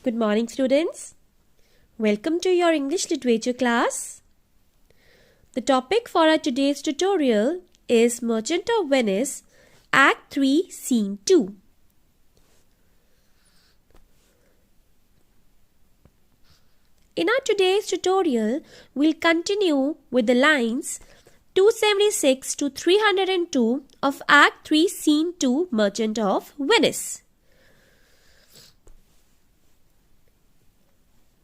Good morning, students. Welcome to your English literature class. The topic for our today's tutorial is Merchant of Venice, Act 3, Scene 2. In our today's tutorial, we'll continue with the lines 276 to 302 of Act 3, Scene 2, Merchant of Venice.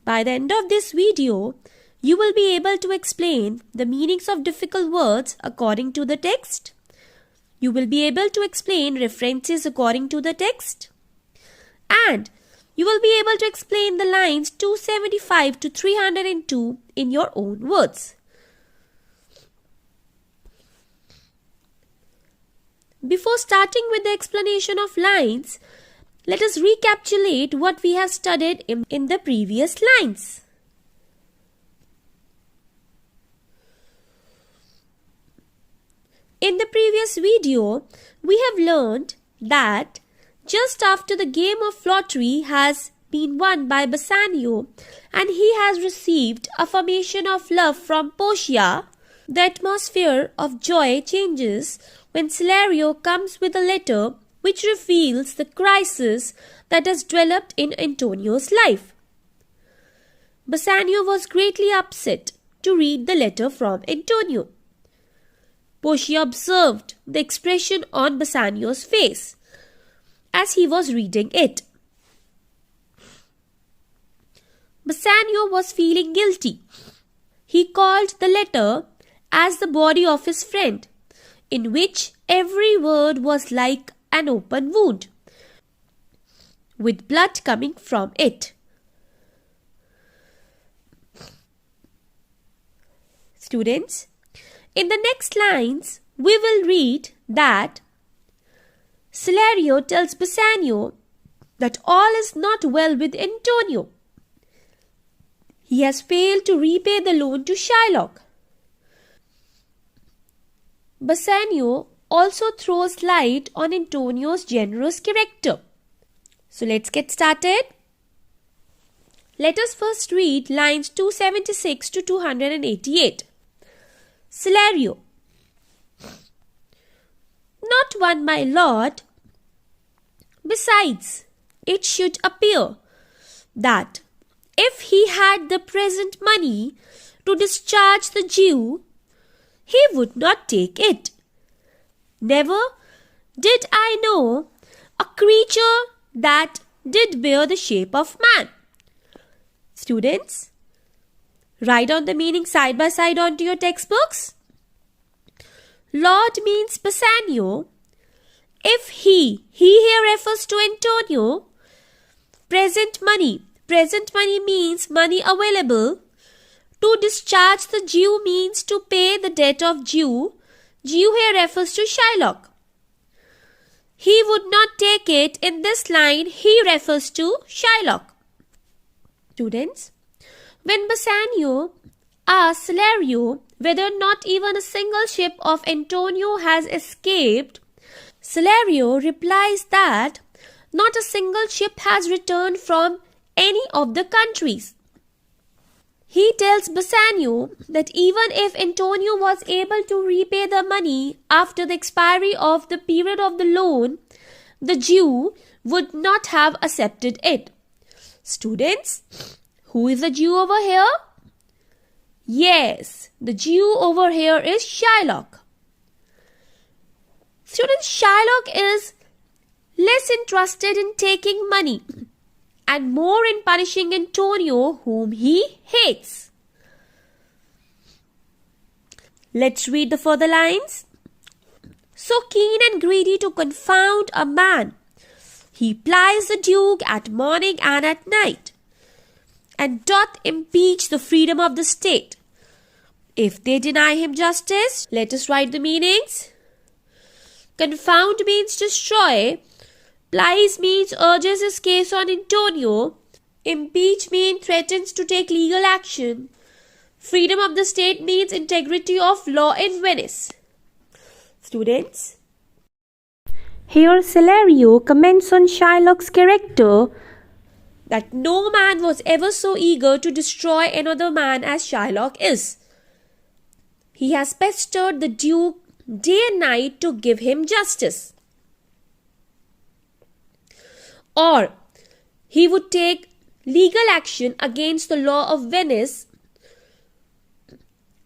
By the end of this video, you will be able to explain the meanings of difficult words according to the text. You will be able to explain references according to the text. And you will be able to explain the lines 275 to 302 in your own words. Before starting with the explanation of lines, let us recapitulate what we have studied in the previous lines. In the previous video, we have learned that just after the game of lottery has been won by Bassanio and he has received affirmation of love from Portia, the atmosphere of joy changes when Cesario comes with a letter which reveals the crisis that has developed in Antonio's life. Bassanio was greatly upset to read the letter from Antonio. Portia observed the expression on Bassanio's face as he was reading it. Bassanio was feeling guilty. He called the letter as the body of his friend, in which every word was like an open wound, with blood coming from it. Students, in the next lines, we will read that Cesario tells Bassanio that all is not well with Antonio. He has failed to repay the loan to Shylock. Bassanio also throws light on Antonio's generous character. So let's get started. Let us first read lines 276 to 288. Cesario. Not one, my lord. Besides, it should appear that if he had the present money to discharge the Jew, he would not take it. Never did I know a creature that did bear the shape of man. Students, write down the meaning side by side onto your textbooks. Lord means Bassanio. If he here refers to Antonio. Present money means money available. To discharge the Jew means to pay the debt of Jew. Jew here refers to Shylock. He would not take it. In this line, he refers to Shylock. Students, when Bassanio asks Cesario whether not even a single ship of Antonio has escaped, Cesario replies that not a single ship has returned from any of the countries. He tells Bassanio that even if Antonio was able to repay the money after the expiry of the period of the loan, the Jew would not have accepted it. Students, who is the Jew over here? Yes, the Jew over here is Shylock. Students, Shylock is less interested in taking money and more in punishing Antonio, whom he hates. Let's read the further lines. So keen and greedy to confound a man, he plies the Duke at morning and at night, and doth impeach the freedom of the state. If they deny him justice, let us write the meanings. Confound means destroy. Plies means urges his case on Antonio. Impeach means threatens to take legal action. Freedom of the state means integrity of law in Venice. Students, here Cesario comments on Shylock's character that no man was ever so eager to destroy another man as Shylock is. He has pestered the Duke day and night to give him justice. Or he would take legal action against the law of Venice.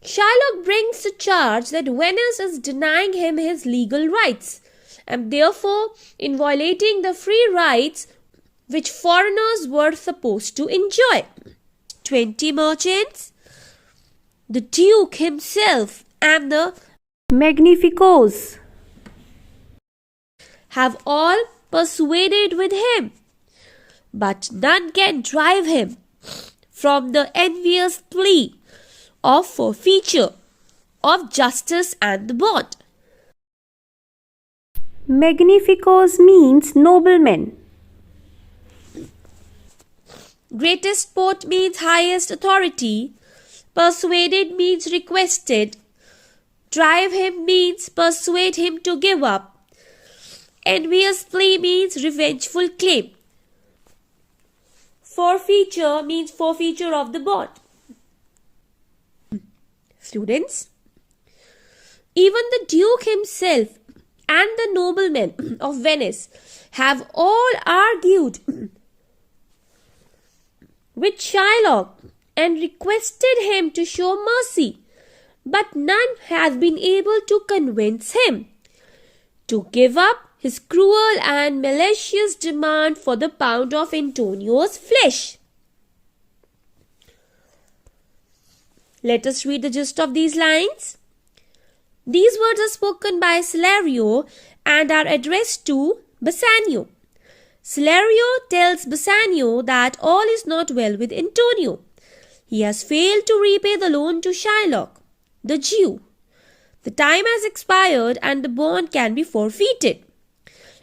Shylock brings the charge that Venice is denying him his legal rights and therefore in violating the free rights which foreigners were supposed to enjoy. 20 merchants, the Duke himself and the Magnificos have all persuaded with him, but none can drive him from the envious plea of forfeiture of justice and the bond. Magnificos means noblemen. Greatest port means highest authority. Persuaded means requested. Drive him means persuade him to give up. Envious plea means revengeful claim. Forfeiture means forfeiture of the bond. Students, even the Duke himself and the noblemen of Venice have all argued with Shylock and requested him to show mercy, but none has been able to convince him to give up his cruel and malicious demand for the pound of Antonio's flesh. Let us read the gist of these lines. These words are spoken by Salario and are addressed to Bassanio. Salario tells Bassanio that all is not well with Antonio. He has failed to repay the loan to Shylock, the Jew. The time has expired and the bond can be forfeited.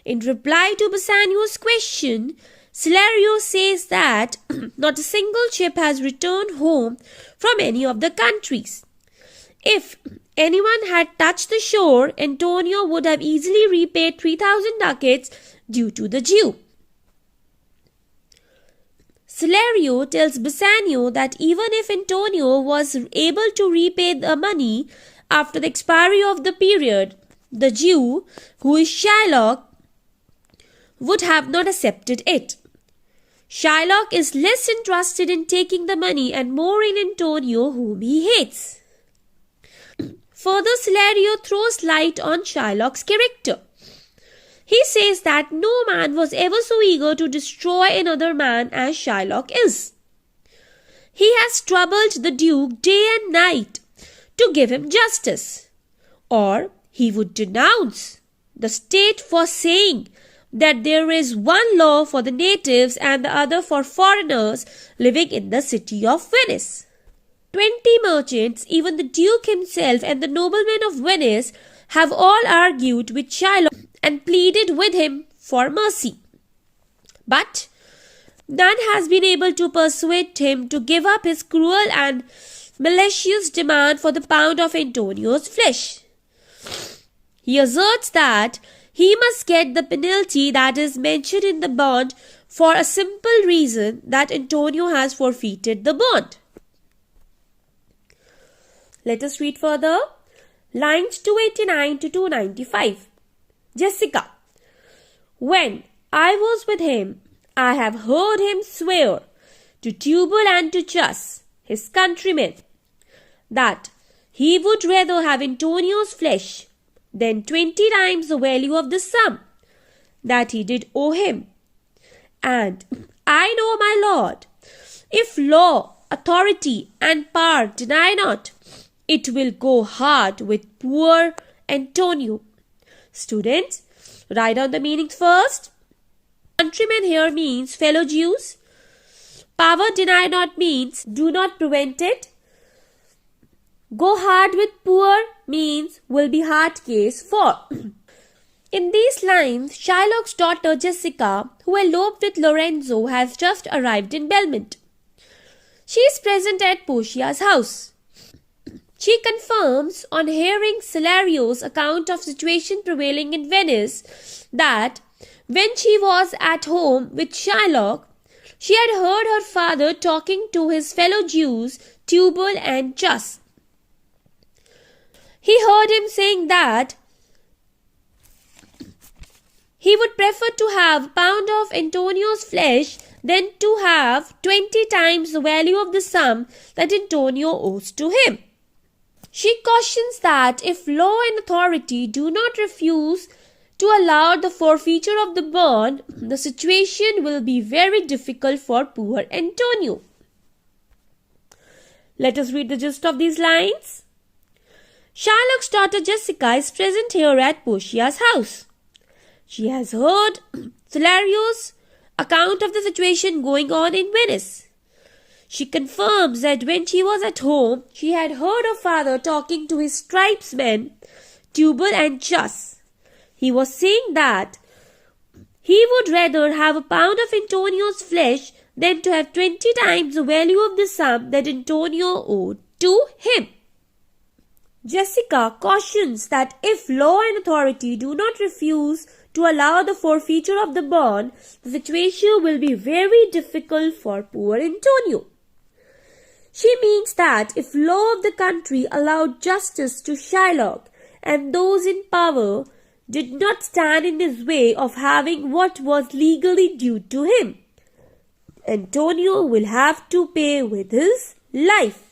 In reply to Bassanio's question, Salario says that not a single ship has returned home from any of the countries. If anyone had touched the shore, Antonio would have easily repaid 3,000 ducats due to the Jew. Salario tells Bassanio that even if Antonio was able to repay the money after the expiry of the period, the Jew, who is Shylock, would have not accepted it. Shylock is less interested in taking the money and more in Antonio, whom he hates. Further, Salario throws light on Shylock's character. He says that no man was ever so eager to destroy another man as Shylock is. He has troubled the Duke day and night to give him justice, or he would denounce the state for saying that there is one law for the natives and the other for foreigners living in the city of Venice. 20 merchants, even the Duke himself and the noblemen of Venice, have all argued with Shylock and pleaded with him for mercy. But none has been able to persuade him to give up his cruel and malicious demand for the pound of Antonio's flesh. He asserts that he must get the penalty that is mentioned in the bond for a simple reason that Antonio has forfeited the bond. Let us read further. Lines 289 to 295. Jessica. When I was with him, I have heard him swear to Tubal and to Chus, his countrymen, that he would rather have Antonio's flesh than 20 times the value of the sum that he did owe him. And I know, my lord, if law, authority, and power deny not, it will go hard with poor Antonio. Students, write down the meanings first. Countrymen here means fellow Jews. Power deny not means do not prevent it. Go hard with poor means will be hard case for. In these lines, Shylock's daughter Jessica, who eloped with Lorenzo, has just arrived in Belmont. She is present at Portia's house. She confirms on hearing Salario's account of situation prevailing in Venice that when she was at home with Shylock, She had heard her father talking to his fellow Jews, Tubal and Jas. He heard him saying that he would prefer to have a pound of Antonio's flesh than to have 20 times the value of the sum that Antonio owes to him. She cautions that if law and authority do not refuse to allow the forfeiture of the bond, the situation will be very difficult for poor Antonio. Let us read the gist of these lines. Shylock's daughter Jessica is present here at Portia's house. She has heard Celario's account of the situation going on in Venice. She confirms that when she was at home, she had heard her father talking to his tribesmen, Tubal and Jas. He was saying that he would rather have a pound of Antonio's flesh than to have 20 times the value of the sum that Antonio owed to him. Jessica cautions that if law and authority do not refuse to allow the forfeiture of the bond, the situation will be very difficult for poor Antonio. She means that if law of the country allowed justice to Shylock and those in power did not stand in his way of having what was legally due to him, Antonio will have to pay with his life.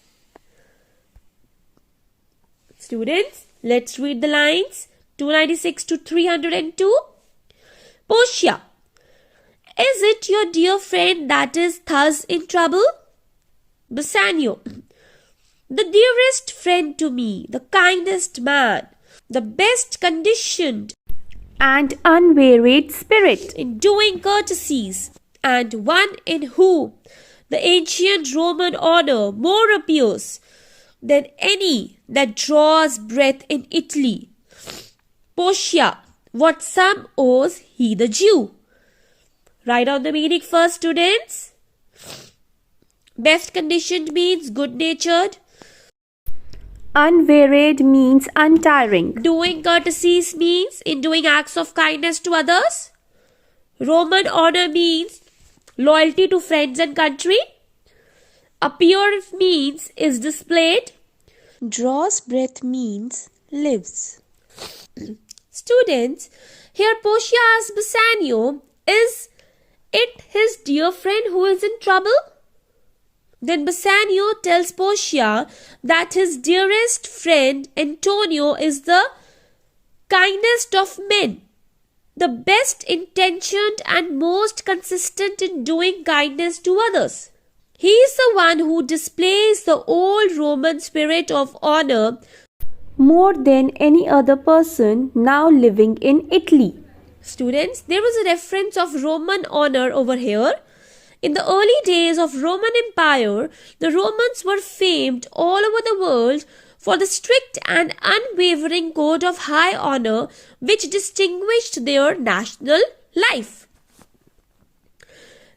Students, let's read the lines 296 to 302. Portia, is it your dear friend that is thus in trouble? Bassanio, the dearest friend to me, the kindest man, the best conditioned and unwearied spirit in doing courtesies, and one in whom the ancient Roman honor more appears than any that draws breath in Italy. Portia, what sum owes he the Jew? Write down the meaning first, students. Best conditioned means good-natured. unwearied means untiring. Doing courtesies means in doing acts of kindness to others. Roman honor means loyalty to friends and country. Appear means is displayed. Draws breath means lives. Students, here Portia asks Bassanio, is it his dear friend who is in trouble? Then Bassanio tells Portia that his dearest friend Antonio is the kindest of men, the best intentioned and most consistent in doing kindness to others. He is the one who displays the old Roman spirit of honor more than any other person now living in Italy. Students, there was a reference of Roman honor over here. In the early days of Roman Empire, the Romans were famed all over the world for the strict and unwavering code of high honor which distinguished their national life.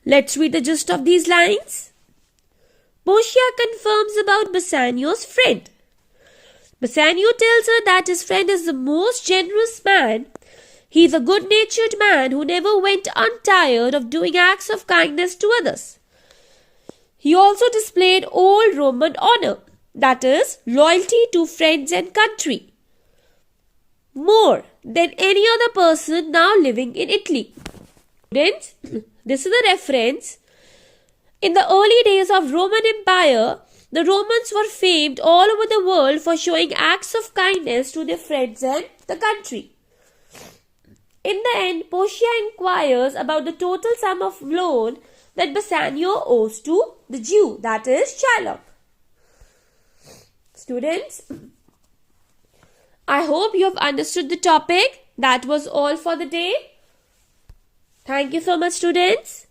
Let's read the gist of these lines. Portia confirms about Bassanio's friend. Bassanio tells her that his friend is the most generous man. He is a good-natured man who never went untired of doing acts of kindness to others. He also displayed old Roman honor, that is, loyalty to friends and country, more than any other person now living in Italy. Students, this is the reference. In the early days of Roman Empire, the Romans were famed all over the world for showing acts of kindness to their friends and the country. In the end, Portia inquires about the total sum of loan that Bassanio owes to the Jew, that is Shylock. Students, I hope you have understood the topic. That was all for the day. Thank you so much, students.